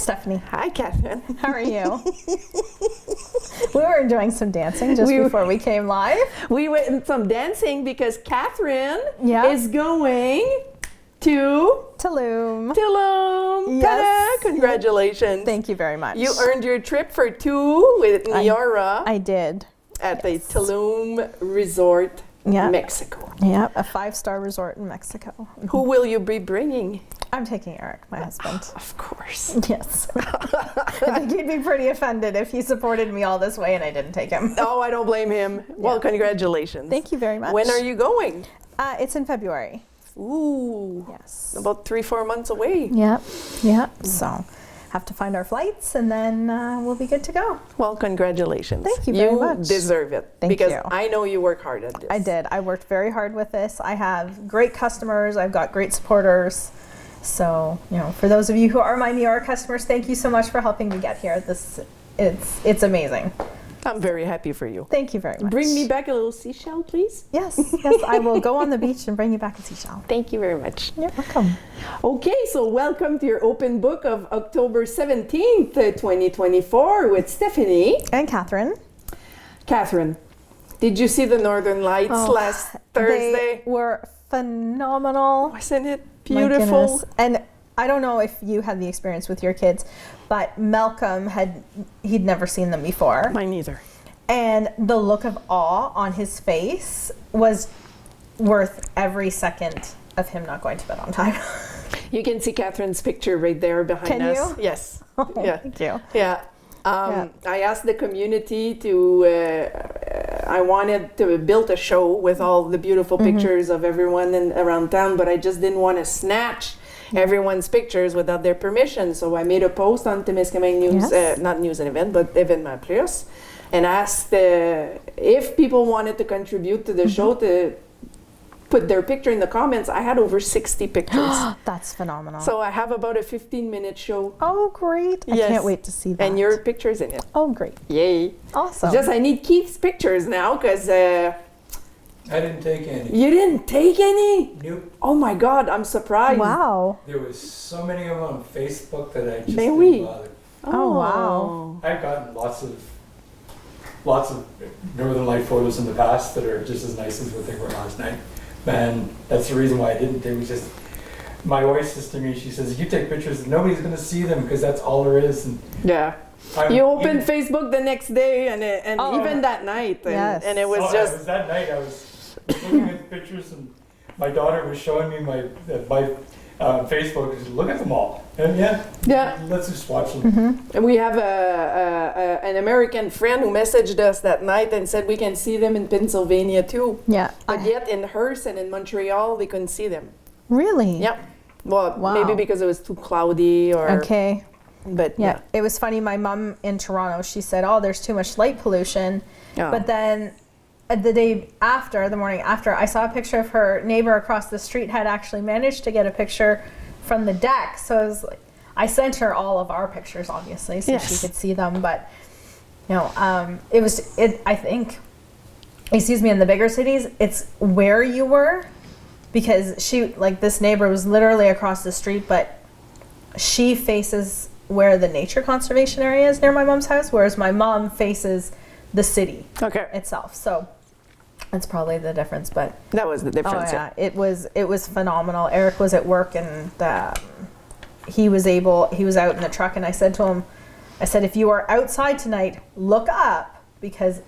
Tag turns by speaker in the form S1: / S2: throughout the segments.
S1: Stephanie.
S2: Hi, Catherine.
S1: How are you? We were doing some dancing just before we came live.
S2: We went in some dancing because Catherine is going to
S1: Tulum.
S2: Tulum.
S1: Yes.
S2: Ta-da! Congratulations.
S1: Thank you very much.
S2: You earned your trip for two with Niara.
S1: I did.
S2: At the Tulum Resort, Mexico.
S1: Yeah, a 5-star resort in Mexico.
S2: Who will you be bringing?
S1: I'm taking Eric, my husband.
S2: Of course.
S1: Yes. I think he'd be pretty offended if he supported me all this way and I didn't take him.
S2: Oh, I don't blame him. Well, congratulations.
S1: Thank you very much.
S2: When are you going?
S1: It's in February.
S2: Ooh.
S1: Yes.
S2: About 3-4 months away.
S1: Yep. So have to find our flights and then we'll be good to go.
S2: Well, congratulations.
S1: Thank you very much.
S2: You deserve it.
S1: Thank you.
S2: Because I know you work hard at this.
S1: I did. I worked very hard with this. I have great customers. I've got great supporters. So, for those of you who are my New York customers, thank you so much for helping me get here. It's amazing.
S2: I'm very happy for you.
S1: Thank you very much.
S2: Bring me back a little seashell, please.
S1: Yes, I will go on the beach and bring you back a seashell.
S2: Thank you very much.
S1: You're welcome.
S2: Okay, so welcome to your open book of October 17th, 2024 with Stephanie.
S1: And Catherine.
S2: Catherine, did you see the Northern Lights last Thursday?
S1: They were phenomenal.
S2: Wasn't it beautiful?
S1: And I don't know if you had the experience with your kids, but Malcolm he'd never seen them before.
S2: Mine neither.
S1: And the look of awe on his face was worth every second of him not going to bed on time.
S2: You can see Catherine's picture right there behind
S1: Can
S2: us.
S1: you?
S2: Yes.
S1: Oh, yeah. Thank you.
S2: Yeah. I asked the community I wanted to build a show with all the beautiful pictures of everyone around town, but I just didn't want to snatch everyone's pictures without their permission. So I made a post on Temiscaming News, not News and Event, but Événement Plus, and asked if people wanted to contribute to the show to put their picture in the comments. I had over 60 pictures.
S1: That's phenomenal.
S2: So I have about a 15-minute show.
S1: Oh, great.
S2: Yes.
S1: I can't wait to see that.
S2: And your picture's in it.
S1: Oh, great.
S2: Yay.
S1: Awesome.
S2: Just I need Keith's pictures now because...
S3: I didn't take any.
S2: You didn't take any?
S3: Nope.
S2: Oh my God, I'm surprised.
S1: Wow.
S3: There was so many of them on Facebook that I just
S2: Mais
S3: didn't
S2: oui.
S3: bother.
S1: Oh, wow.
S3: I've gotten lots of Northern Light photos in the past that are just as nice as what they were last night. And that's the reason why I didn't. It was just, my wife says to me, she says, you take pictures, nobody's going to see them because that's all there is. And
S2: yeah. You opened Facebook the next day and even that night. And it was
S3: it was that night I was looking at the pictures and my daughter was showing me my Facebook. She said, look at them all. And let's just watch them.
S2: And we have an American friend who messaged us that night and said we can see them in Pennsylvania too.
S1: Yeah.
S2: But yet in Hearst and in Montreal, they couldn't see them.
S1: Really?
S2: Yeah. Well, maybe because it was too cloudy or...
S1: Okay.
S2: But
S1: yeah, it was funny. My mom in Toronto, she said, "Oh, there's too much light pollution." Oh. But then, the morning after, I saw a picture of her neighbor across the street had actually managed to get a picture from the deck. So I sent her all of our pictures, obviously, so she could see them. But I think, in the bigger cities, it's where you were, because this neighbor was literally across the street, but she faces where the nature conservation area is near my mom's house, whereas my mom faces the city itself. So that's probably the difference. But
S2: that was the difference.
S1: Oh yeah, it was phenomenal. Eric was at work and he was out in the truck, and I said to him, if you are outside tonight, look up because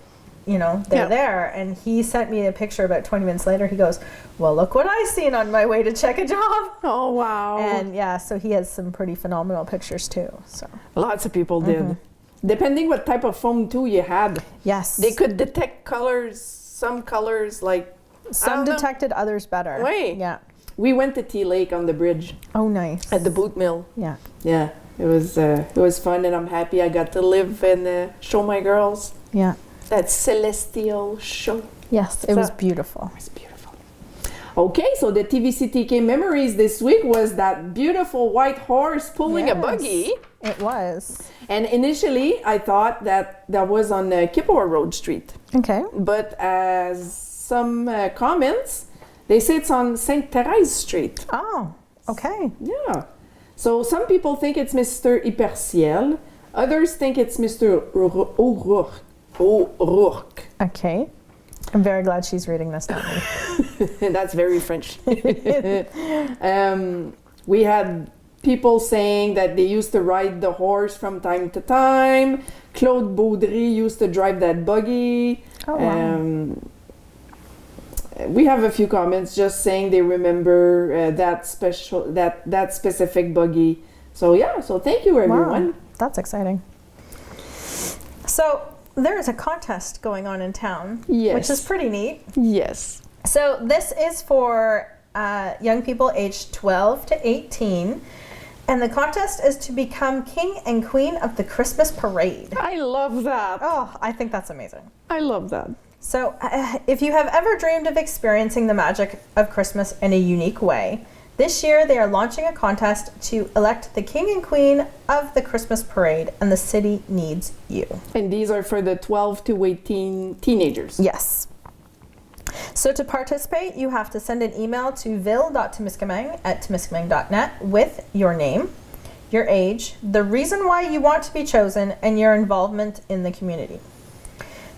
S1: they're there. And he sent me a picture about 20 minutes later. He goes, well, look what I seen on my way to check a job.
S2: Oh, wow.
S1: And so he has some pretty phenomenal pictures too. So
S2: lots of people did. Depending what type of phone too you had.
S1: Yes.
S2: They could detect colors, some colors like...
S1: Some detected, others better.
S2: Wait.
S1: Yeah.
S2: We went to Tea Lake on the bridge.
S1: Oh, nice.
S2: At the boot mill.
S1: Yeah.
S2: Yeah. It was fun, and I'm happy I got to live and show my girls.
S1: Yeah.
S2: That celestial show.
S1: Yes, it was beautiful.
S2: It was beautiful. Okay, so the tvcTK memories this week was that beautiful white horse pulling a buggy.
S1: It was.
S2: And initially, I thought that was on Kippawa Road Street.
S1: Okay.
S2: But as some comments, they say it's on St. Therese Street.
S1: Oh, okay.
S2: Yeah. So some people think it's Mr. Hyperciel. Others think it's Mr. O'Rourke.
S1: Okay. I'm very glad she's reading this, not me.
S2: That's very French. We had people saying that they used to ride the horse from time to time. Claude Baudry used to drive that buggy.
S1: Oh, wow.
S2: We have a few comments just saying they remember that specific buggy. So yeah, so thank you everyone.
S1: Wow, that's exciting. So there is a contest going on in town,
S2: yes,
S1: which is pretty neat.
S2: Yes.
S1: So this is for young people aged 12 to 18. And the contest is to become king and queen of the Christmas parade.
S2: I love that.
S1: Oh, I think that's amazing.
S2: I love that.
S1: So if you have ever dreamed of experiencing the magic of Christmas in a unique way, this year they are launching a contest to elect the king and queen of the Christmas parade, and the city needs you.
S2: And these are for the 12 to 18 teenagers.
S1: Yes. So to participate, you have to send an email to ville.temiscaming@temiscaming.net with your name, your age, the reason why you want to be chosen, and your involvement in the community.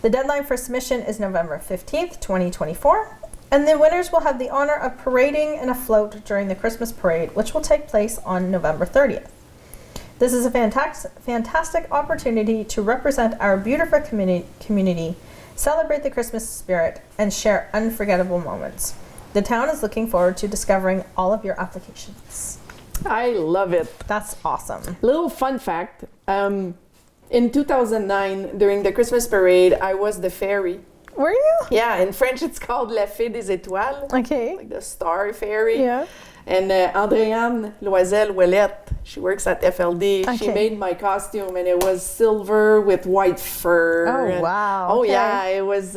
S1: The deadline for submission is November 15th, 2024, and the winners will have the honor of parading in a float during the Christmas parade, which will take place on November 30th. This is a fantastic opportunity to represent our beautiful community, celebrate the Christmas spirit, and share unforgettable moments. The town is looking forward to discovering all of your applications.
S2: I love it.
S1: That's awesome.
S2: Little fun fact. In 2009, during the Christmas parade, I was the fairy.
S1: Were you?
S2: Yeah, in French it's called La Fée des Étoiles.
S1: Okay.
S2: Like the star fairy.
S1: Yeah.
S2: And Andréane Loisel-Ouellette, she works at FLD.
S1: Okay.
S2: She made my costume, and it was silver with white fur.
S1: Oh, wow.
S2: Oh,
S1: okay.
S2: yeah, it was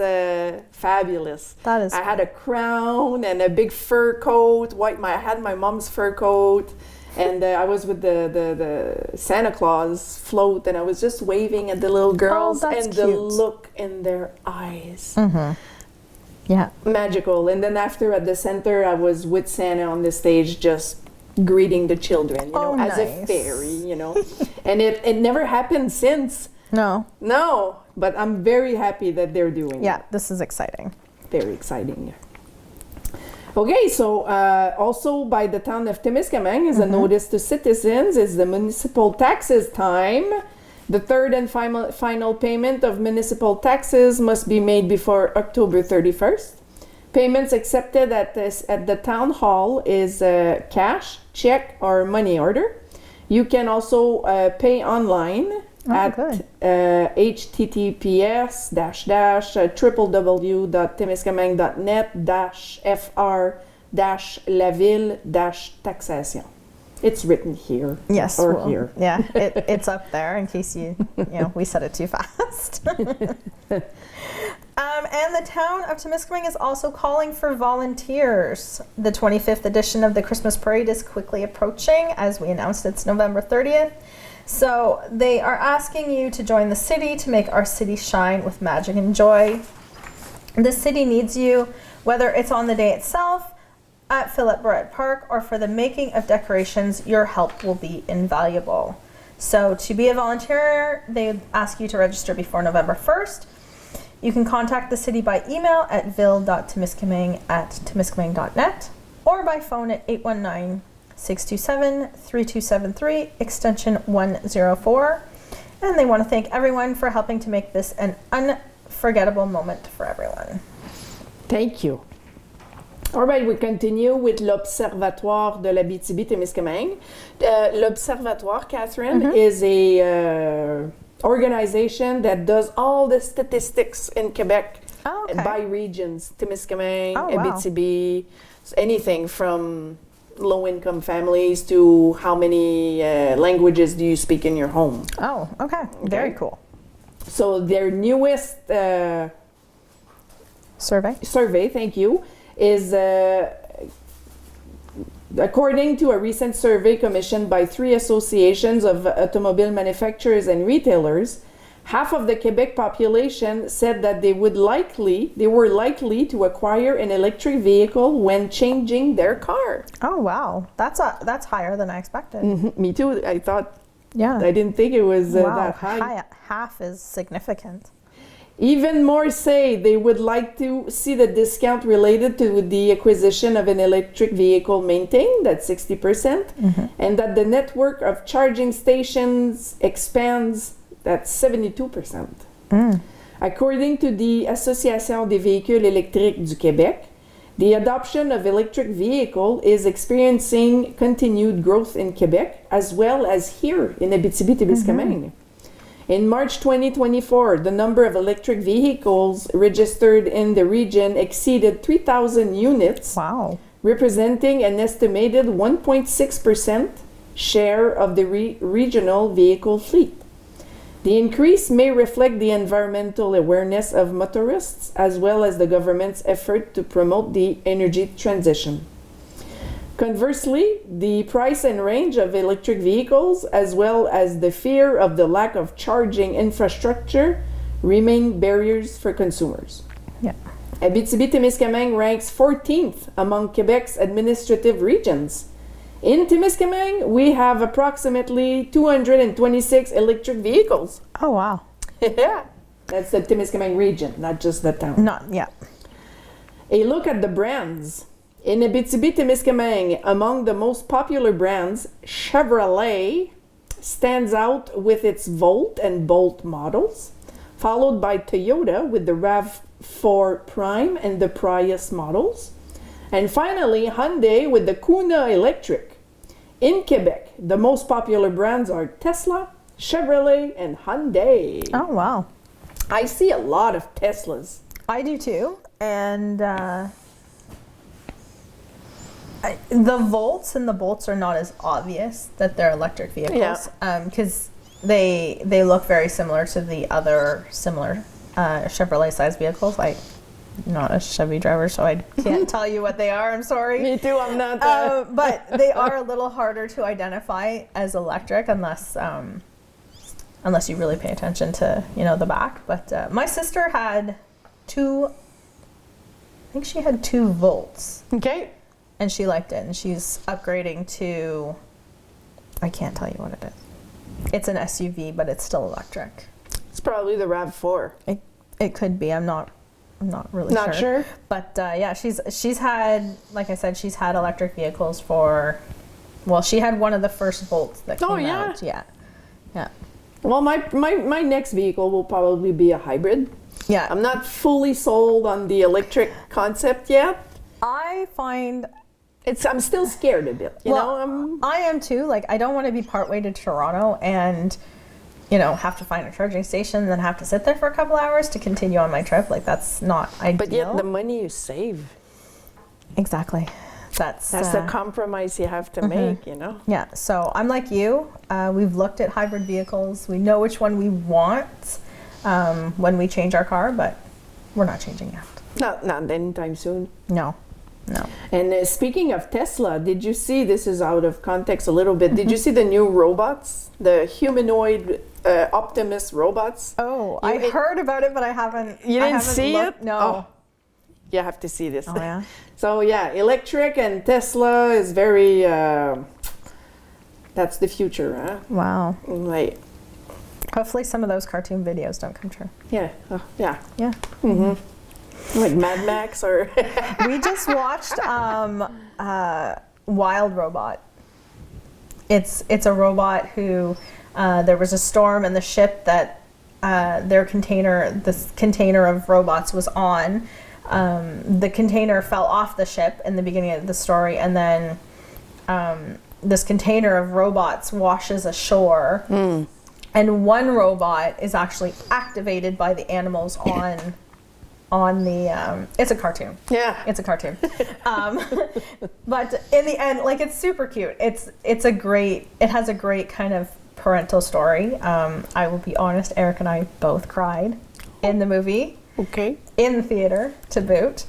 S2: fabulous.
S1: That is
S2: I had a crown and a big fur coat. I had my mom's fur coat. And I was with the Santa Claus float, and I was just waving at the little girls,
S1: that's
S2: and
S1: cute.
S2: the look in their eyes.
S1: Mm-hmm. Yeah.
S2: Magical. And then after at the center, I was with Santa on the stage just greeting the children, as a
S1: nice.
S2: fairy, And it never happened since.
S1: No.
S2: No, but I'm very happy that they're doing
S1: Yeah,
S2: it.
S1: this is exciting.
S2: Very exciting. Okay, so also by the town of Temiscaming is a notice to citizens. It's the municipal taxes time. The third and final payment of municipal taxes must be made before October 31st. Payments accepted at the town hall is cash, check, or money order. You can also pay online at https://www.temiscaming.net-fr-laville-taxation. It's written here.
S1: Yes.
S2: Or here.
S1: Yeah, it's up there in case we said it too fast. And the town of Temiscaming is also calling for volunteers. The 25th edition of the Christmas parade is quickly approaching. As we announced, it's November 30th. So they are asking you to join the city to make our city shine with magic and joy. The city needs you, whether it's on the day itself, at Philip Barrett Park, or for the making of decorations. Your help will be invaluable. So to be a volunteer, they ask you to register before November 1st. You can contact the city by email at ville.temiscaming@temiscaming.net or by phone at 819-627-3273, extension 104. And they want to thank everyone for helping to make this an unforgettable moment for everyone.
S2: Thank you. All right, we continue with l'Observatoire de l'Abitibi-Témiscamingue. L'Observatoire, Catherine, is a organization that does all the statistics in Quebec by regions. Témiscamingue, Abitibi, anything from low-income families to how many languages do you speak in your home.
S1: Oh, okay. Very cool.
S2: So their newest survey, thank you, is according to a recent survey commissioned by 3 associations of automobile manufacturers and retailers, half of the Quebec population said that they were likely to acquire an electric vehicle when changing their car.
S1: Oh wow, that's higher than I expected.
S2: Me too. I thought.
S1: Yeah.
S2: I didn't think it was
S1: Wow,
S2: that high.
S1: half is significant.
S2: Even more say they would like to see the discount related to the acquisition of an electric vehicle maintained at 60%, and that the network of charging stations expands at 72%. According to the Association des véhicules électriques du Québec, the adoption of electric vehicle is experiencing continued growth in Quebec as well as here in Abitibi-Témiscaming. In March 2024, the number of electric vehicles registered in the region exceeded 3,000 units,
S1: Wow.
S2: representing an estimated 1.6% share of the regional vehicle fleet. The increase may reflect the environmental awareness of motorists as well as the government's effort to promote the energy transition. Conversely, the price and range of electric vehicles, as well as the fear of the lack of charging infrastructure, remain barriers for consumers.
S1: Yeah.
S2: Abitibi-Témiscaming ranks 14th among Quebec's administrative regions. In Temiscaming, we have approximately 226 electric vehicles.
S1: Oh wow.
S2: Yeah, that's the Temiscaming region, not just the town.
S1: Not yeah.
S2: A look at the brands. In Abitibi-Témiscaming, among the most popular brands, Chevrolet stands out with its Volt and Bolt models, followed by Toyota with the RAV4 Prime and the Prius models, and finally Hyundai with the Kuna Electric. In Quebec, the most popular brands are Tesla, Chevrolet, and Hyundai.
S1: Oh wow.
S2: I see a lot of Teslas.
S1: I do too, and the Volts and the Bolts are not as obvious that they're electric vehicles, because they look very similar to the other similar Chevrolet-sized vehicles. I'm not a Chevy driver, so I can't tell you what they are. I'm sorry.
S2: Me too. I'm not.
S1: But they are a little harder to identify as electric unless you really pay attention to the back. But my sister had two. I think she had 2 Volts.
S2: Okay.
S1: And she liked it, and she's upgrading to, I can't tell you what it is. It's an SUV, but it's still electric.
S2: It's probably the RAV4.
S1: It could be. I'm not really sure.
S2: Not sure.
S1: But yeah, she's had, like I said, she's had electric vehicles for. Well, she had one of the first Volts that came out. Yeah. Yeah.
S2: Well, my next vehicle will probably be a hybrid.
S1: Yeah.
S2: I'm not fully sold on the electric concept yet.
S1: I find.
S2: I'm still scared a bit, you know.
S1: I am too. Like, I don't want to be partway to Toronto and, have to find a charging station and then have to sit there for a couple hours to continue on my trip. Like, that's not ideal.
S2: But yet the money you save.
S1: Exactly. That's
S2: the compromise you have to make,
S1: Yeah. So I'm like you. We've looked at hybrid vehicles. We know which one we want when we change our car, but we're not changing yet.
S2: Not anytime soon.
S1: No.
S2: And speaking of Tesla, did you see, this is out of context a little bit, did you see the new robots? The humanoid Optimus robots?
S1: Oh, I heard about it, but I haven't.
S2: You didn't see it?
S1: No.
S2: Oh, you have to see this.
S1: Oh, yeah?
S2: So, yeah, electric and Tesla is very, that's the future, huh?
S1: Wow.
S2: Like,
S1: hopefully some of those cartoon videos don't come true.
S2: yeah. Yeah.
S1: Yeah.
S2: Mm-hmm. Like Mad Max or...
S1: We just watched Wild Robot. It's a robot who there was a storm in the ship that this container of robots was on. The container fell off the ship in the beginning of the story, and then this container of robots washes ashore, and one robot is actually activated by the animals on the it's a cartoon.
S2: Yeah.
S1: It's a cartoon. But in the end, like, it's super cute. It has a great kind of parental story. I will be honest, Eric and I both cried in the movie.
S2: Okay.
S1: In the theater, to boot.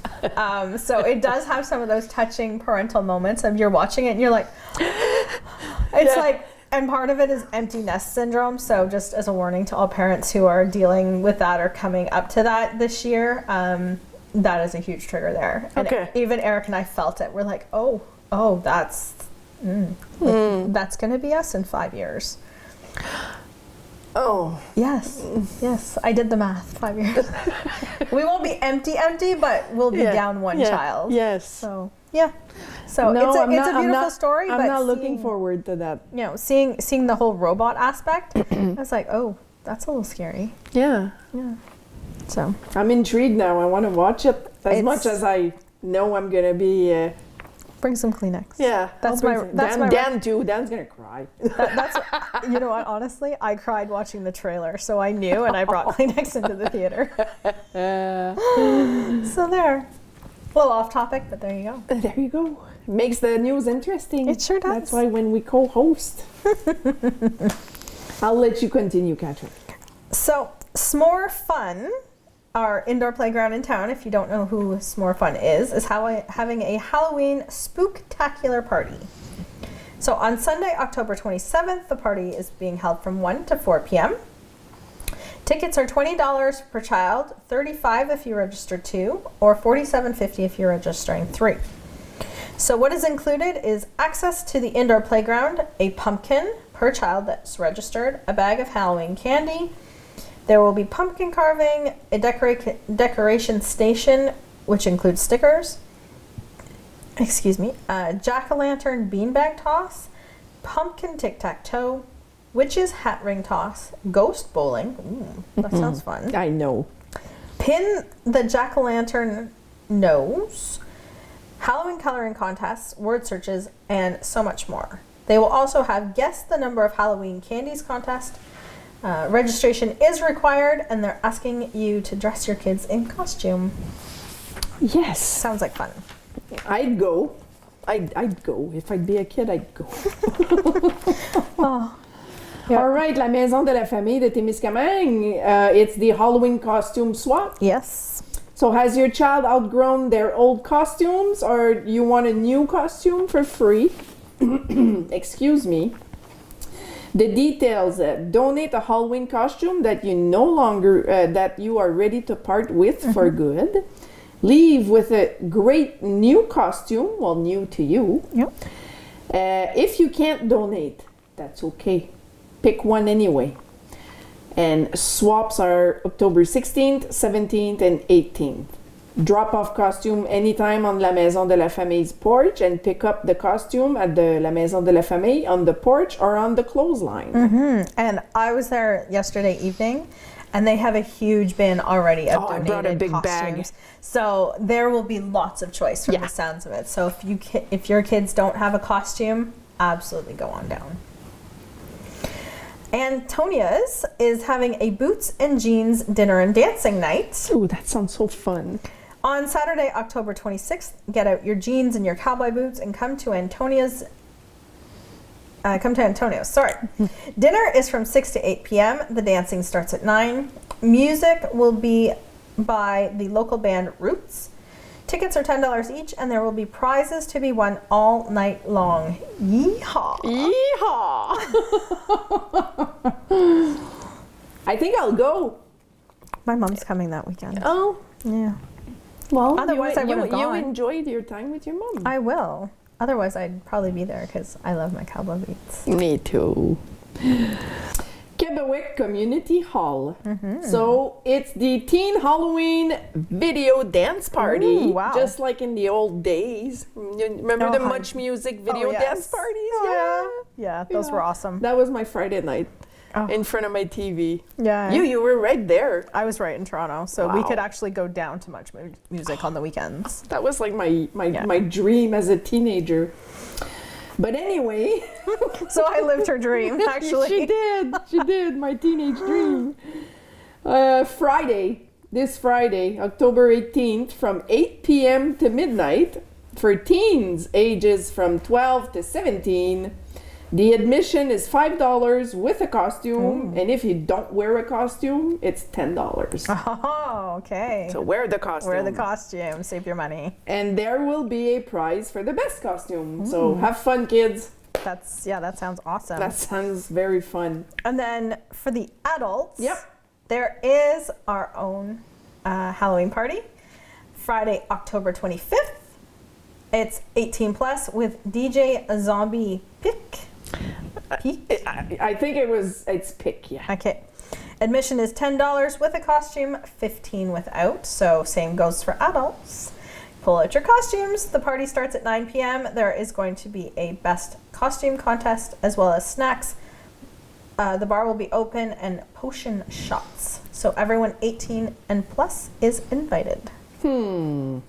S1: So it does have some of those touching parental moments of you're watching it and you're like, it's like, And part of it is empty nest syndrome. So just as a warning to all parents who are dealing with that or coming up to that this year, that is a huge trigger there. And even Eric and I felt it. We're like, oh, that's that's going to be us in 5 years.
S2: Oh.
S1: Yes. I did the math. 5 years. We won't be empty, but we'll be down one child.
S2: Yes.
S1: So, yeah. So
S2: No,
S1: it's a beautiful story.
S2: I'm not looking forward to that.
S1: You know, seeing the whole robot aspect, I was like, oh, that's a little scary.
S2: Yeah.
S1: So
S2: I'm intrigued now. I want to watch it as much as I know I'm going to be...
S1: bring some Kleenex.
S2: Yeah.
S1: That's
S2: Dan too. Dan's going to cry.
S1: That's you know what, honestly, I cried watching the trailer, so I knew, and I brought Kleenex into the theater. So there. A little off topic, but there you go.
S2: There you go. Makes the news interesting.
S1: It sure does.
S2: That's why when we co-host, I'll let you continue, Katrin.
S1: So, S'more Fun, our indoor playground in town, if you don't know who S'more Fun is having a Halloween Spokktacular party. So on Sunday, October 27th, the party is being held from 1 to 4 p.m. Tickets are $20 per child, $35 if you register 2, or $47.50 if you're registering 3. So what is included is access to the indoor playground, a pumpkin per child that's registered, a bag of Halloween candy. There will be pumpkin carving, a decoration station, which includes stickers, a jack-o'-lantern beanbag toss, pumpkin tic-tac-toe, witch's hat ring toss, ghost bowling. Ooh, that sounds fun.
S2: I know.
S1: Pin the jack-o'-lantern nose, Halloween coloring contests, word searches, and so much more. They will also have guess the number of Halloween candies contest. Registration is required, and they're asking you to dress your kids in costume.
S2: Yes.
S1: Sounds like fun.
S2: I'd go. I'd go. If I'd be a kid, I'd go. All right, la Maison de la Famille de Témiscaming. It's the Halloween costume swap.
S1: Yes.
S2: So has your child outgrown their old costumes, or you want a new costume for free? Excuse me. The details: donate a Halloween costume that you no longer that you are ready to part with for good. Leave with a great new costume, well, new to you.
S1: Yep.
S2: If you can't donate, that's okay. Pick one anyway. And swaps are October 16th, 17th, and 18th. Drop off costume anytime on La Maison de la Famille's porch, and pick up the costume at the La Maison de la Famille on the porch or on the clothesline.
S1: And I was there yesterday evening, and they have a huge bin already of donated
S2: I brought a big
S1: costumes. Bag. So there will be lots of choice from the sounds of it. So if your kids don't have a costume, absolutely go on down. Antonia's is having a boots and jeans dinner and dancing night.
S2: Ooh, that sounds so fun.
S1: On Saturday, October 26th, get out your jeans and your cowboy boots and come to Antonio's. Dinner is from 6 to 8 p.m. The dancing starts at 9. Music will be by the local band Roots. Tickets are $10 each, and there will be prizes to be won all night long. Yeehaw!
S2: Yeehaw! I think I'll go.
S1: My mom's coming that weekend.
S2: Oh.
S1: Yeah.
S2: Well,
S1: otherwise I would have gone.
S2: You enjoyed your time with your mom.
S1: I will. Otherwise, I'd probably be there because I love my cowboy boots.
S2: Me too. Kebaowek Community Hall. So it's the teen Halloween video dance party.
S1: Ooh, wow.
S2: Just like in the old days. Remember the Much Music video dance parties?
S1: Yeah, those were awesome.
S2: That was my Friday night in front of my TV.
S1: Yeah.
S2: You were right there.
S1: I was right in Toronto, so we could actually go down to Much Music on the weekends.
S2: That was like my dream as a teenager. But anyway.
S1: So I lived her dream, actually.
S2: She did, my teenage dream. This Friday, October 18th, from 8 p.m. to midnight, for teens ages from 12 to 17. The admission is $5 with a costume, and if you don't wear a costume, it's $10.
S1: Oh, okay.
S2: So wear the costume.
S1: Wear the costume, save your money.
S2: And there will be a prize for the best costume. So have fun, kids.
S1: That sounds awesome.
S2: That sounds very fun.
S1: And then for the adults,
S2: Yep.
S1: there is our own Halloween party, Friday, October 25th. It's 18 plus with DJ Zombie Pick.
S2: I think it's Pick, yeah.
S1: Okay. Admission is $10 with a costume, $15 without. So same goes for adults. Pull out your costumes. The party starts at 9 p.m. There is going to be a best costume contest as well as snacks. The bar will be open and potion shots. So everyone 18 and plus is invited. Man,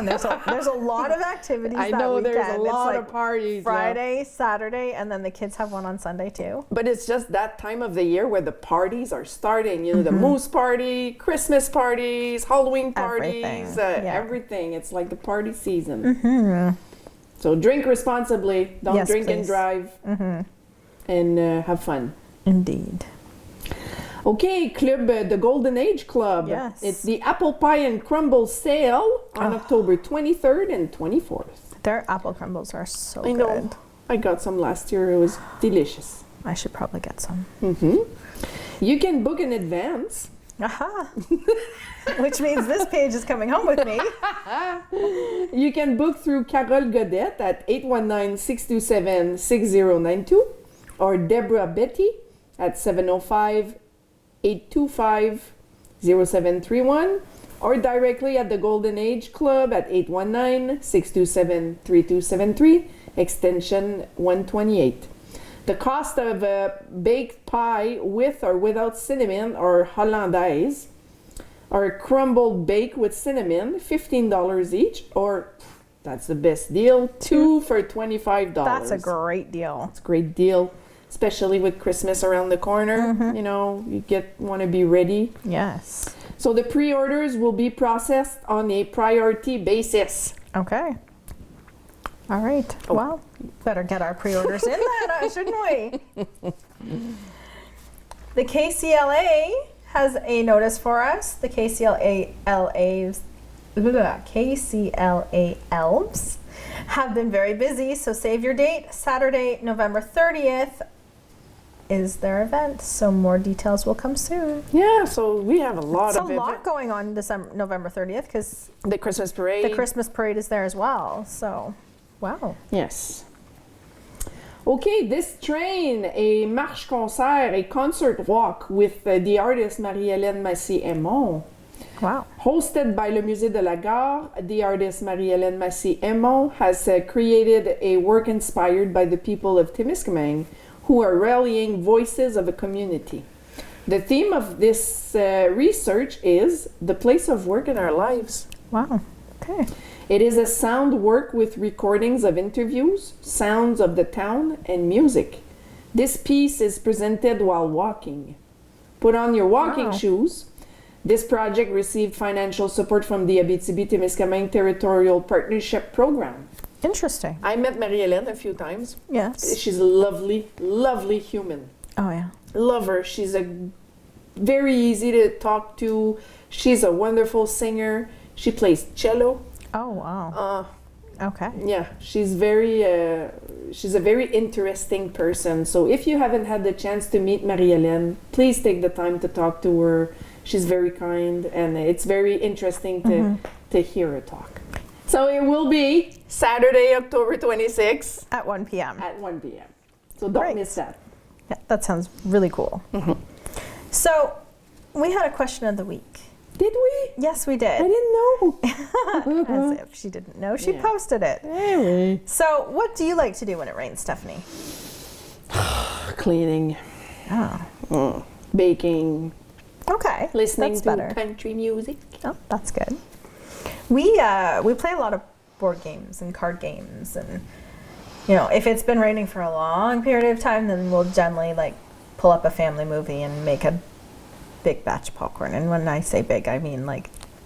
S1: there's a lot of activities
S2: I
S1: that
S2: know
S1: weekend.
S2: there's a lot
S1: It's
S2: of parties.
S1: Friday, Saturday, and then the kids have one on Sunday too.
S2: But it's just that time of the year where the parties are starting. You know, the Moose Party, Christmas parties, Halloween parties, everything. It's like the party season. So drink responsibly. Don't drink and drive. And have fun.
S1: Indeed.
S2: Okay, Club, the Golden Age Club.
S1: Yes.
S2: It's the Apple Pie and Crumble Sale on October 23rd and 24th.
S1: Their apple crumbles are so
S2: I know.
S1: good.
S2: I got some last year. It was delicious.
S1: I should probably get some.
S2: You can book in advance.
S1: Aha! Which means this page is coming home with me.
S2: You can book through Carole Godette at 819-627-6092 or Deborah Betty at 705-825-0731 or directly at the Golden Age Club at 819-627-3273, extension 128. The cost of a baked pie with or without cinnamon or hollandaise or a crumbled bake with cinnamon, $15 each, or that's the best deal, 2 for $25.
S1: That's a great deal.
S2: It's a great deal, especially with Christmas around the corner. You know, you want to be ready.
S1: Yes.
S2: So the pre-orders will be processed on a priority basis.
S1: Okay. All right. Well, better get our pre-orders in then, shouldn't we? The KCLA has a notice for us. The KCLA elves have been very busy, so save your date. Saturday, November 30th is their event, so more details will come soon.
S2: Yeah, so we have a lot
S1: It's a lot going on November 30th because
S2: the Christmas parade.
S1: the Christmas parade is there as well. So, wow.
S2: Yes. Okay, this train, a marche concert, a concert walk with the artist Marie-Hélène Massy Emond.
S1: Wow.
S2: Hosted by Le Musée de la Gare, the artist Marie-Hélène Massy Emond has created a work inspired by the people of Temiscaming who are rallying voices of a community. The theme of this research is the place of work in our lives.
S1: Wow. Okay.
S2: It is a sound work with recordings of interviews, sounds of the town, and music. This piece is presented while walking. Put on your walking shoes. This project received financial support from the Abitibi-Témiscaming Territorial Partnership Program.
S1: Interesting.
S2: I met Marie-Hélène a few times.
S1: Yes.
S2: She's a lovely, lovely human.
S1: Oh, yeah.
S2: Love her. She's very easy to talk to. She's a wonderful singer. She plays cello.
S1: Oh, wow. Okay.
S2: Yeah, she's a very interesting person. So if you haven't had the chance to meet Marie-Hélène, please take the time to talk to her. She's very kind, and it's very interesting to hear her talk. So it will be Saturday, October 26th.
S1: At 1 p.m.
S2: At 1 p.m. So don't miss that.
S1: Yeah, that sounds really cool. So we had a question of the week.
S2: Did we?
S1: Yes, we
S2: I
S1: did.
S2: didn't know.
S1: As if she didn't know. She posted it.
S2: Anyway.
S1: So what do you like to do when it rains, Stephanie?
S2: Cleaning.
S1: Oh.
S2: Baking.
S1: Okay.
S2: Listening
S1: That's
S2: to
S1: better.
S2: country music.
S1: Oh, that's good. We play a lot of board games and card games, and if it's been raining for a long period of time, then we'll generally pull up a family movie and make a big batch of popcorn. And when I say big, I mean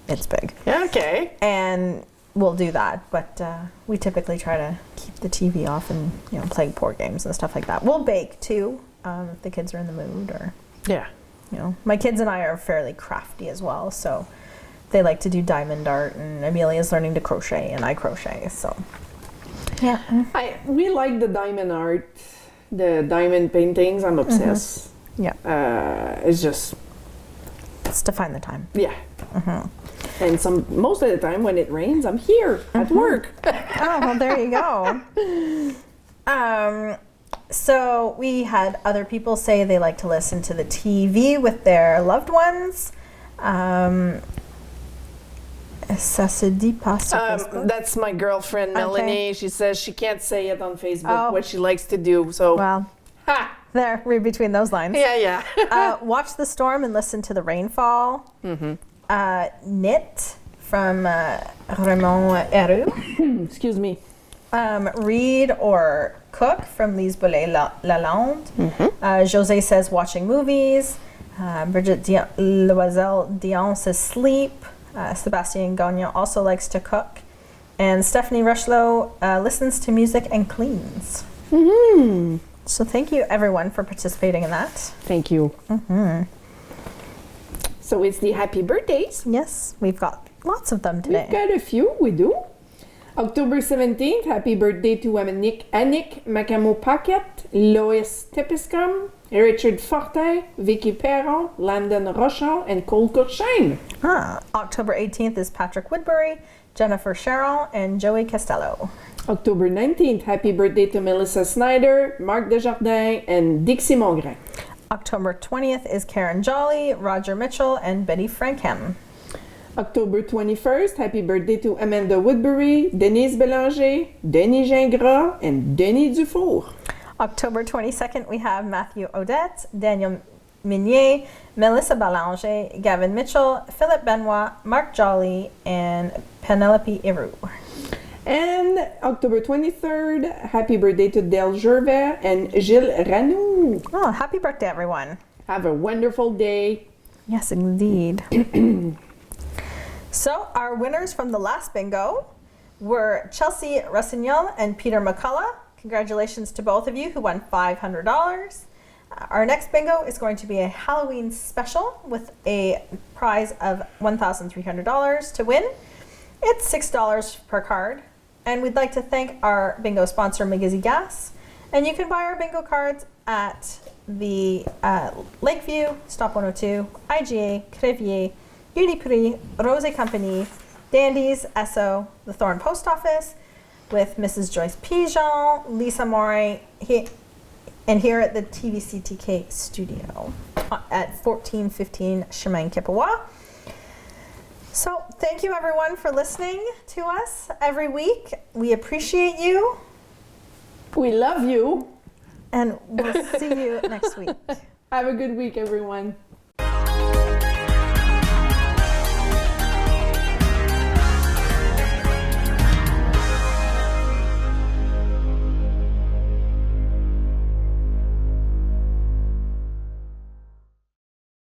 S1: it's big.
S2: Okay.
S1: And we'll do that, but we typically try to keep the TV off and play board games and stuff like that. We'll bake too if the kids are in the mood, or my kids and I are fairly crafty as well, so they like to do diamond art, and Amelia's learning to crochet and I crochet, so Yeah.
S2: We like the diamond art, the diamond paintings. I'm obsessed.
S1: Yeah.
S2: It's just,
S1: It's to find the time.
S2: yeah. And most of the time when it rains, I'm here at work.
S1: Oh, well, there you go. So we had other people say they like to listen to the TV with their loved ones. Ça se dit pas sur Facebook.
S2: That's my girlfriend, Melanie.
S1: Okay.
S2: She says she can't say it on Facebook, what she likes to do. So,
S1: Well,
S2: ha!
S1: there, read between those lines.
S2: Yeah.
S1: Watch the storm and listen to the rainfall. Knit from Raymond Heroux.
S2: Excuse me.
S1: Read or cook from Lise Boulay-Lalonde. José says watching movies. Bridget Loisel Dion says sleep. Sebastien Gagnon also likes to cook. And Stephanie Rushlow listens to music and cleans. So thank you everyone for participating in that.
S2: Thank you. So it's the happy birthdays.
S1: Yes, we've got lots of them today.
S2: We've got a few, we do. October 17th, happy birthday to Annick Macamo-Paquette, Lois Temiscaming, Richard Fortin, Vicky Perron, Landon Rochon, and Cole Courchain.
S1: October 18th is Patrick Woodbury, Jennifer Sharon, and Joey Costello.
S2: October 19th, happy birthday to Melissa Snyder, Marc Desjardins, and Dixie Mongrain.
S1: October 20th is Karen Jolly, Roger Mitchell, and Betty Frankham.
S2: October 21st, happy birthday to Amanda Woodbury, Denise Bélanger, Denis Gingras, and Denis Dufour.
S1: October 22nd, we have Matthew Odette, Daniel Minier, Melissa Ballanger, Gavin Mitchell, Philip Benoit, Mark Jolly, and Penelope Heroux.
S2: And October 23rd, happy birthday to Del Gervais and Gilles Ranou.
S1: Oh, happy birthday, everyone.
S2: Have a wonderful day.
S1: Yes, indeed. So, our winners from the last bingo were Chelsea Rossignol and Peter McCullough. Congratulations to both of you who won $500. Our next bingo is going to be a Halloween special with a prize of $1,300 to win. It's $6 per card. And we'd like to thank our bingo sponsor, McGizzy Gas. And you can buy our bingo cards at the Lakeview, Stop 102, IGA, Crevier, Uniprix, Rose Company, Dandy's, Esso, the Thorn Post Office, with Mrs. Joyce Pigeon, Lisa Moray, and here at the tvcTK studio at 1415 Chemin Kippawa. So thank you everyone for listening to us every week. We appreciate you.
S2: We love you.
S1: And we'll see you next week.
S2: Have a good week, everyone.